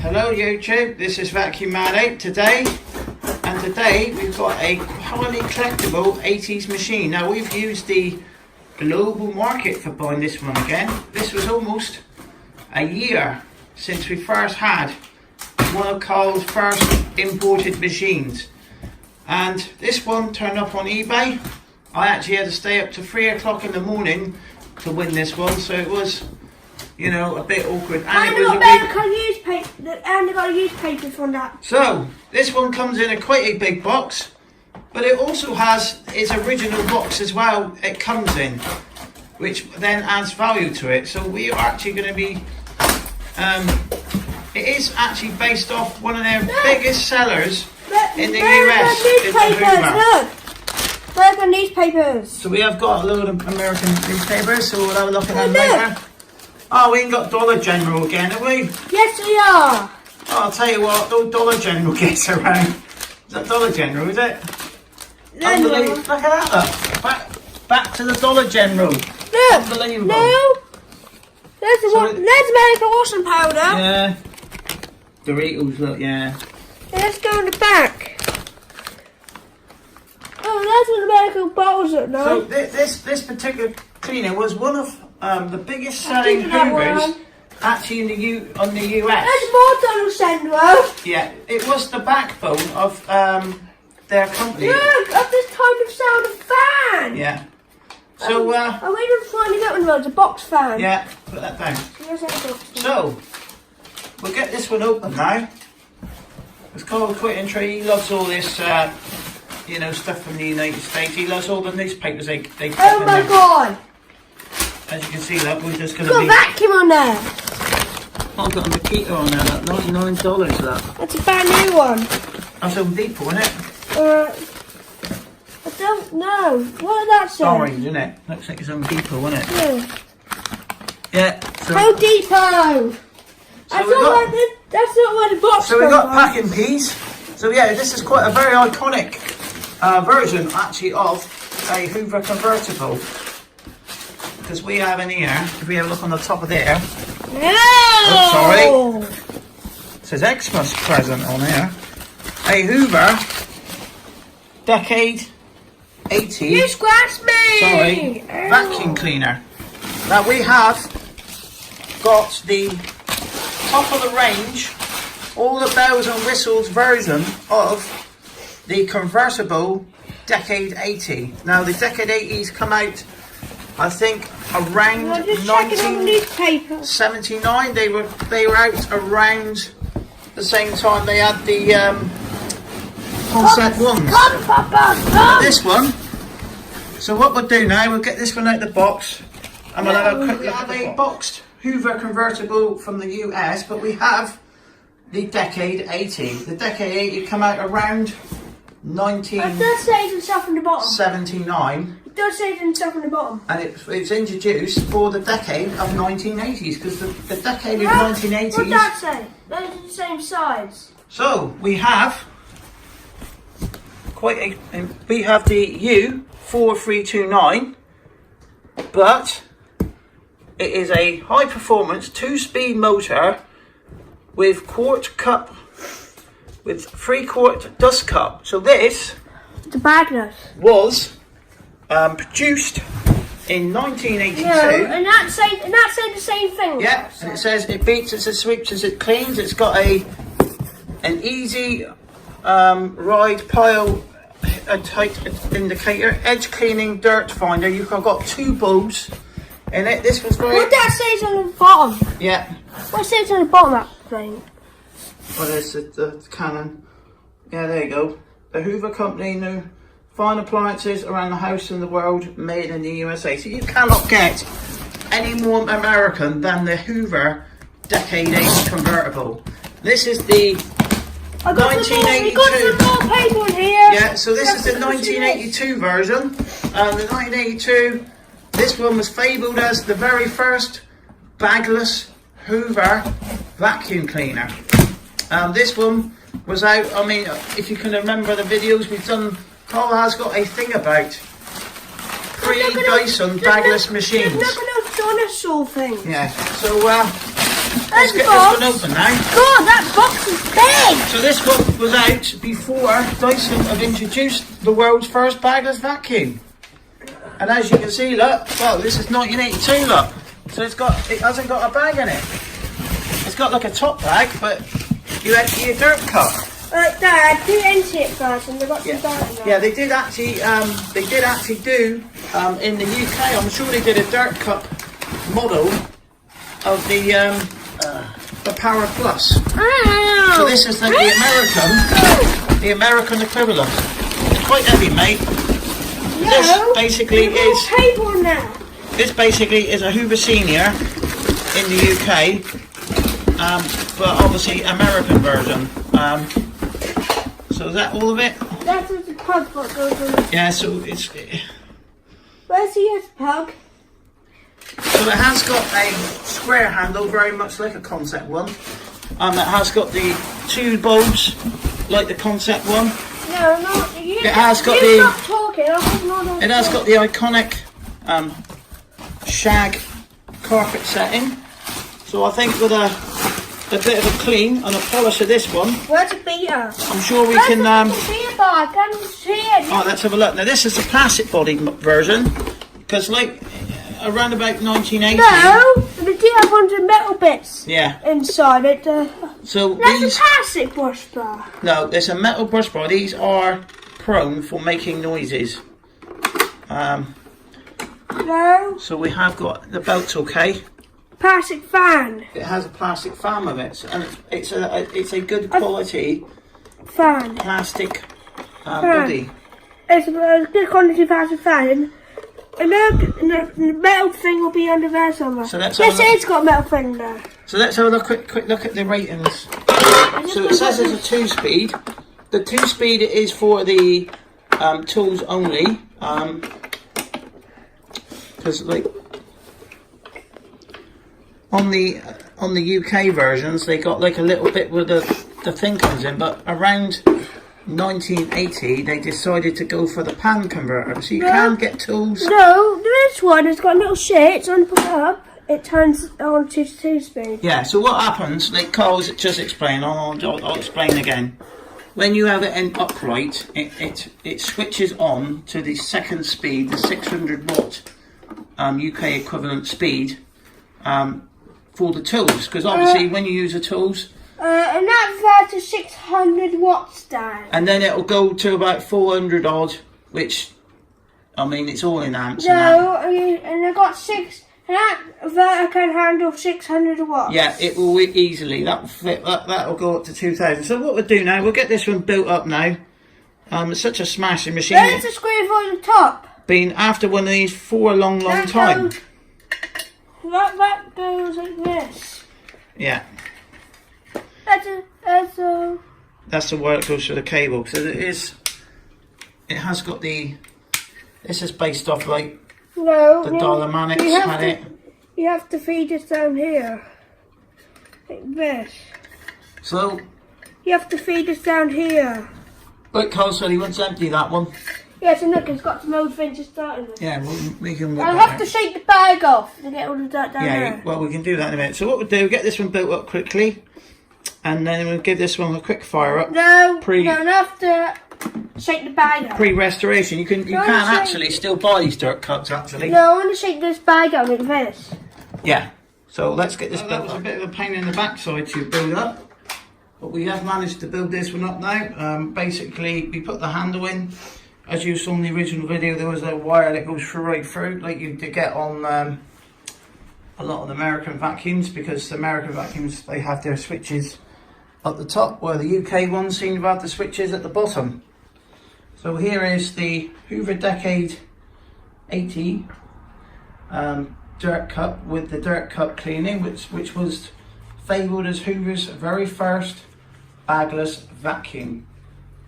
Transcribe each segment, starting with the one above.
Hello YouTube, this is Vacuum Man 8 today, and today we've got a highly collectible 80s machine. Now we've used the global market for buying this one again. This was almost a year since we first had one of Carl's first imported machines, and this one turned up on eBay. I actually had to stay up to 3 o'clock in the morning to win this one, so it was, you know, a bit awkward. And it was I got newspapers on that. So this one comes in quite a big box, but it also has its original box as well. It comes in, which then adds value to it. So we are actually going to be. It is actually based off one of their biggest sellers in the US. Look, American newspapers. So we have got a load of American newspapers. So we'll have a look at them later. Oh, we ain't got Dollar General again, have we? Yes, we are. Oh, I'll tell you what, no Dollar General gets around. Is that Dollar General, is it? No, Unbelievable. Look at that, look. Back to the Dollar General. Look. Unbelievable. No. There's the one. There's American washing powder. Yeah. Doritos, look, yeah. Let's go in the back. Oh, there's an American bottles at now. So this particular cleaner was one of the biggest selling Hoovers actually in the on the US. There's more Donald Sandwell. Yeah, it was the backbone of their company. Look, of this type of sound of fan. Yeah. So oh, we didn't finally get one of those, a box fan. yeah, put that down. Here's a box fan. So we'll get this one open now. It's called Quit and Trade. He loves all this, you know, stuff from the United States. He loves all the newspapers they put Oh in my there. god! As you can see, look, we're just going to Got be. a vacuum on there. Oh, got a Makita on there, look, $99, look. That's a brand new one. That's Home Depot, isn't it? I don't know. What did that say? Orange, isn't it? Looks like it's Home Depot, isn't it? Yeah. Yeah. So, Home Depot. That's not where the box so we got from. packing peas. So yeah, this is quite a very iconic version, actually, of a Hoover convertible. Because we have in here, if we have a look on the top of there. No! Oh, sorry. It says Xmas present on here. A Hoover, decade 80. You scratched me! Sorry, Ow. vacuum cleaner. Now we have got the top of the range, all the bells and whistles version of the convertible decade 80. Now the decade 80s come out, I think, around 1979. They were out around the same time they had the concept ones. Come, Papa, come! This one. So what we'll do now, we'll get this one out of the box, and we'll have a quick look at the boxed Hoover convertible from the US. But we have the decade 80. The decade 80 come out around It does say some stuff on the bottom. 1979. It does say some stuff on the bottom. And it's introduced for the decade of 1980s, because the decade of What 1980s. did that say? Those are the same sides. So we have we have the U4329, but it is a high performance 2-speed motor with quart cup, with 3-quart dust cup. So this The Bagless. was produced in 1982. No, and that said the same thing. Yeah, and it says it beats as it sweeps as it cleans. It's got an easy ride pile, a tight indicator, edge cleaning dirt finder. You've got 2 bulbs in it. This was very. What that says on the bottom? Yeah. What says on the bottom of that thing? Well, there's the Canon. Yeah, there you go. The Hoover Company, new fine appliances around the house and the world, made in the USA. So you cannot get any more American than the Hoover Decade 80 convertible. This is the 1982. We got some more paper in here. Yeah, so this is the 1982 version. The 1982, this one was fabled as the very first Bagless Hoover vacuum cleaner. This one was out, I mean, if you can remember the videos we've done, Carl has got a thing about pre-Dyson Bagless machines. Look at those dinosaur things. Yeah, so let's get this one open now. God, that box is big! So this one was out before Dyson have introduced the world's first bagless vacuum. And as you can see, look, well, this is 1982, look. So it hasn't got a bag in it. It's got like a top bag, but you empty your dirt cup. Dad, do empty it first, and they've got some dirt in there. Yeah, they did actually do in the UK. I'm sure they did a dirt cup model of the Power Plus. Ow. So this is like the American equivalent. It's quite heavy, mate. No, this basically is cable now. This basically is a Hoover Senior in the UK, but obviously American version. So is that all of it? That's what the plug goes on. Yeah. So it's. Where's the yes plug? So it has got a square handle, very much like a Concept one. It has got the two bulbs, like the Concept one. No, no. It has got stop talking. It has got the iconic shag carpet setting. So I think with a bit of a clean and a polish of this one, where's the beater? I'm sure we can. I can't see it. Oh, let's have a look. Now this is the plastic body version, because like around about 1980. No, the do have one of the metal bits. Yeah. Inside it. So that's these. a plastic brush bar. No, there's a metal brush bar. These are prone for making noises. No. So we have got the belt's okay. Plastic fan. It has a plastic fan with it, and it's a good quality fan. plastic body. It's a good quality plastic fan. And the metal thing will be under there somewhere. So let's yes, it's got a metal thing there. So let's have a quick look at the ratings. So it says it's a 2-speed. The 2-speed is for the tools only. Because like on the UK versions, they got like a little bit where the thing comes in, but around 1980 they decided to go for the pan converter, so you can get tools. No, this one has got a little shit. So when you put it up, it turns on to 2-speed. Yeah. So what happens? Like Carl's just explained. I'll explain again. When you have it in upright, it switches on to the second speed, the 600 watt UK equivalent speed for the tools. Because obviously when you use the tools. And that's there to 600 watts down. And then it'll go to about 400 odd, which, I mean, it's all in amps. No, and I got 6, and that can handle 600 watts. Yeah, it will easily. That'll go up to 2000. So what we'll do now, we'll get this one built up now. It's such a smashing machine. There's the screw for the top. Been after one of these for a long time. That goes like this. Yeah. That's the wire that goes through the cable. So it has got the. This is based off like the Dolomanics had it. You have to feed it down here, like this. So you have to feed it down here. Like Carl said, he wants to empty that one. Yes, and look, it's got some old things to start in there. Yeah, we can. I'll have to shake the bag off to get all the dirt down there. Well, we can do that in a minute. So what we'll do, get this one built up quickly, and then we'll give this one a quick fire up. No, don't have to shake the bag up. Pre-restoration, you can actually still buy these dirt cups actually. No, I want to shake this bag up like this. Yeah. So let's get this built up. That was a bit of a pain in the backside to build up, but we have managed to build this one up now. Basically, we put the handle in. As you saw in the original video, there was a wire that goes right through, like you did get on a lot of the American vacuums, because the American vacuums, they have their switches at the top, where the UK ones seem to have the switches at the bottom. So here is the Hoover Decade 80 dirt cup with the dirt cup cleaning, which was fabled as Hoover's very first bagless vacuum.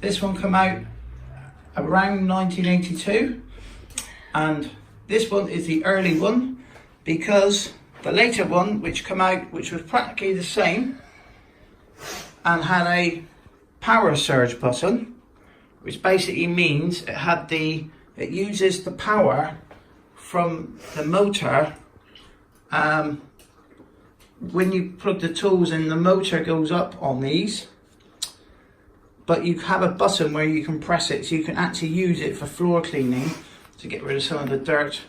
This one came out around 1982, and this one is the early one, because the later one which came out, which was practically the same and had a power surge button, which basically means it uses the power from the motor when you plug the tools in, the motor goes up on these, but you have a button where you can press it, so you can actually use it for floor cleaning to get rid of some of the dirt,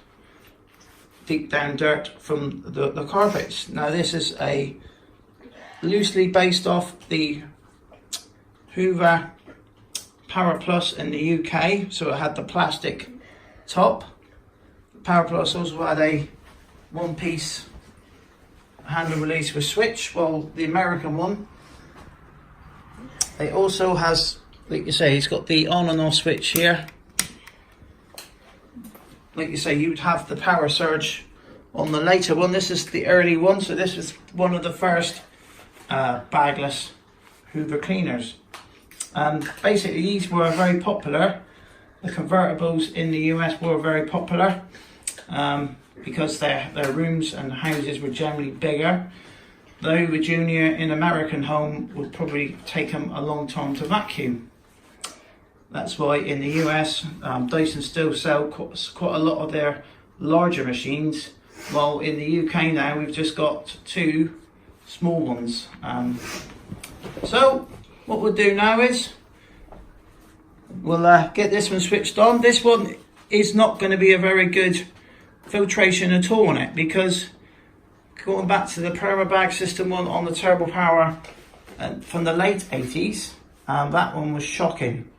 deep down dirt from the carpets. Now this is a loosely based off the Hoover Power Plus in the UK, so it had the plastic top. Power Plus also had a one-piece handle release with switch, while the American one, it also has, like you say, it's got the on and off switch here. Like you say, you'd have the power surge on the later one. This is the early one, so this is one of the first Bagless Hoover cleaners. Basically, these were very popular. The convertibles in the US were very popular because their rooms and houses were generally bigger. The Hoover Junior in American home would probably take them a long time to vacuum. That's why in the US, Dyson still sell quite a lot of their larger machines, while in the UK now we've just got 2 small ones. So what we'll do now is we'll get this one switched on. This one is not going to be a very good filtration at all on it, because going back to the permabag system one on the turbo power from the late 80s, that one was shocking.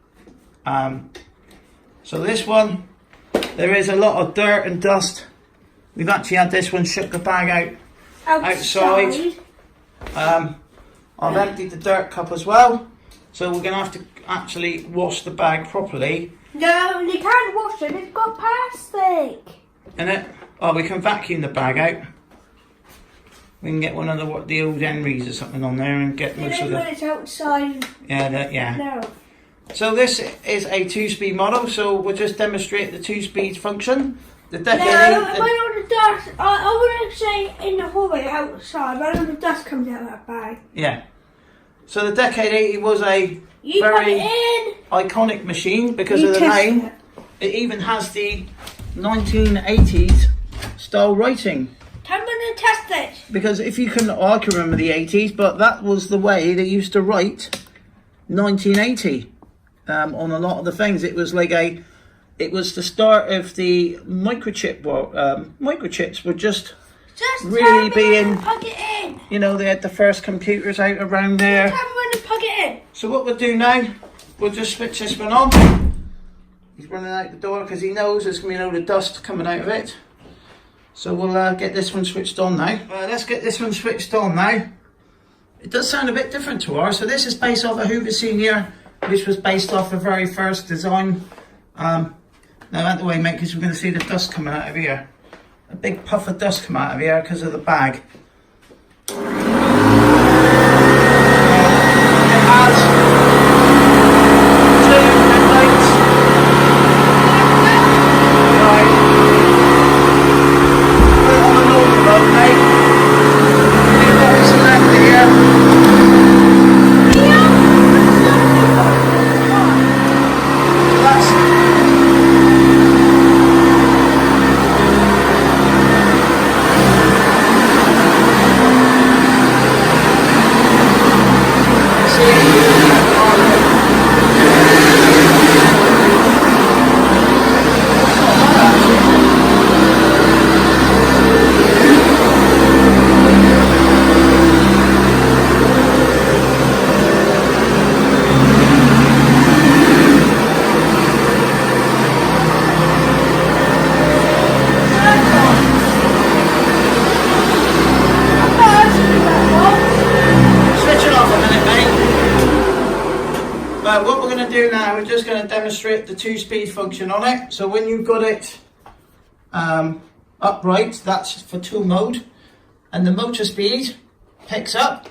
So this one, there is a lot of dirt and dust. We've actually had this one shook the bag outside. I've emptied the dirt cup as well, so we're going to have to actually wash the bag properly. No, you can't wash it, it's got plastic. In it? Oh, we can vacuum the bag out. We can get one of the old Henrys or something on there and get most of the... When it's outside. Yeah. No. So this is a 2-speed model, so we'll just demonstrate the 2-speed function. The decade... No, when all the dust, I wouldn't say in the hallway outside, when all the dust comes out of that bag. Yeah. So the Decade 80 was a very iconic machine because of the name. It even has the 1980s style writing. Come in and test it. Because if you can, I can remember the 80s, but that was the way they used to write 1980 on a lot of the things. It was like it was the start of the microchip. Microchips were just really being. Plug it in. You know, they had the first computers out around there. Tell me when to plug it in. So what we'll do now, we'll just switch this one on. He's running out the door because he knows there's going to be a load of dust coming out of it. So we'll get this one switched on now. Let's get this one switched on now. It does sound a bit different to ours. So this is based off a Hoover Senior, which was based off the very first design. Now out the way, mate, because we're going to see the dust coming out of here. A big puff of dust come out of here because of the bag. It has 2 headlights. Right. Put it on the normal road, mate. We've got this left here. What we're going to do now, we're just going to demonstrate the 2-speed function on it. So when you've got it upright, that's for tool mode, and the motor speed picks up.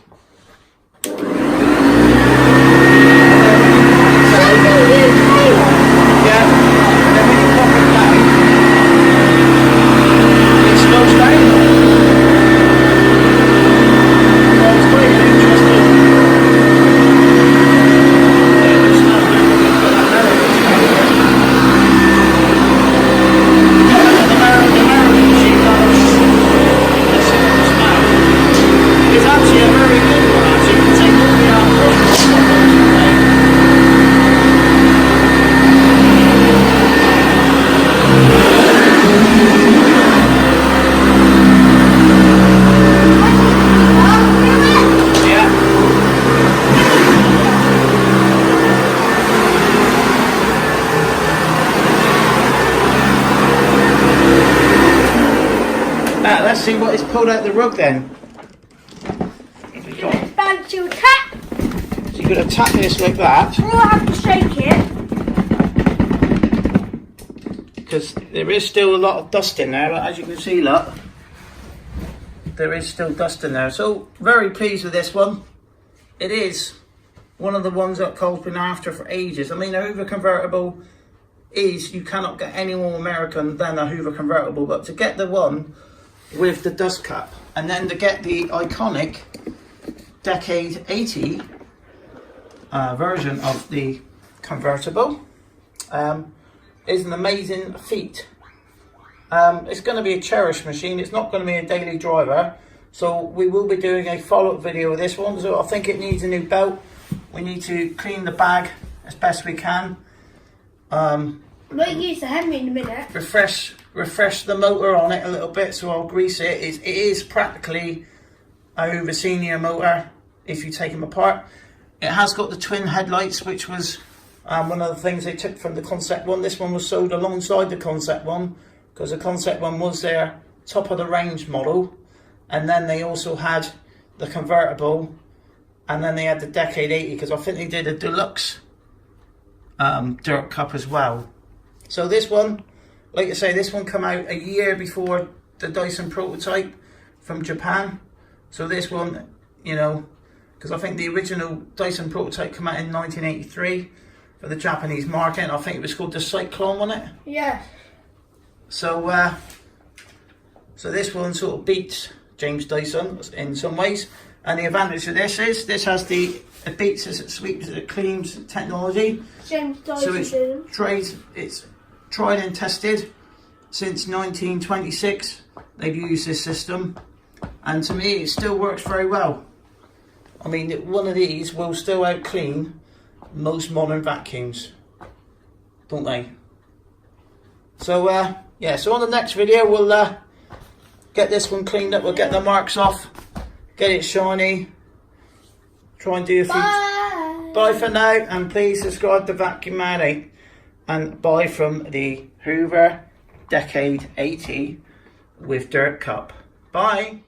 let's see what is pulled out the rug then. Fancy a tap. So you're going to tap this like that. Or I have to shake it. Because there is still a lot of dust in there, but as you can see, look, there is still dust in there. So very pleased with this one. It is one of the ones that Cole's been after for ages. I mean, a Hoover convertible is, you cannot get any more American than a Hoover convertible, but to get the one with the dust cap and then to get the iconic Decade 80 version of the convertible is an amazing feat. It's going to be a cherished machine. It's not going to be a daily driver, so we will be doing a follow-up video of this one. So I think it needs a new belt. We need to clean the bag as best we can. I'm going to use the Henry in a minute. Refresh the motor on it a little bit, so I'll grease it. It is practically a Hoover Senior motor if you take them apart. It has got the twin headlights, which was one of the things they took from the Concept 1. This one was sold alongside the Concept 1 because the Concept 1 was their top of the range model, and then they also had the convertible, and then they had the Decade 80 because I think they did a deluxe dirt cup as well. So this one, like I say, this one came out a year before the Dyson prototype from Japan. So this one, you know, because I think the original Dyson prototype came out in 1983 for the Japanese market, and I think it was called the Cyclone, wasn't it? Yeah. So, so this one sort of beats James Dyson in some ways, and the advantage of this is this has it beats as it sweeps as it cleans technology. James Dyson. So it's tried and tested since 1926. They've used this system, and to me it still works very well. I mean, one of these will still out clean most modern vacuums, don't they? So yeah, so on the next video we'll get this one cleaned up, we'll get the marks off, get it shiny, try and do a few. Bye for now, and please subscribe to Vacuum Man, and bye from the Hoover Decade 80 with dirt cup. Bye.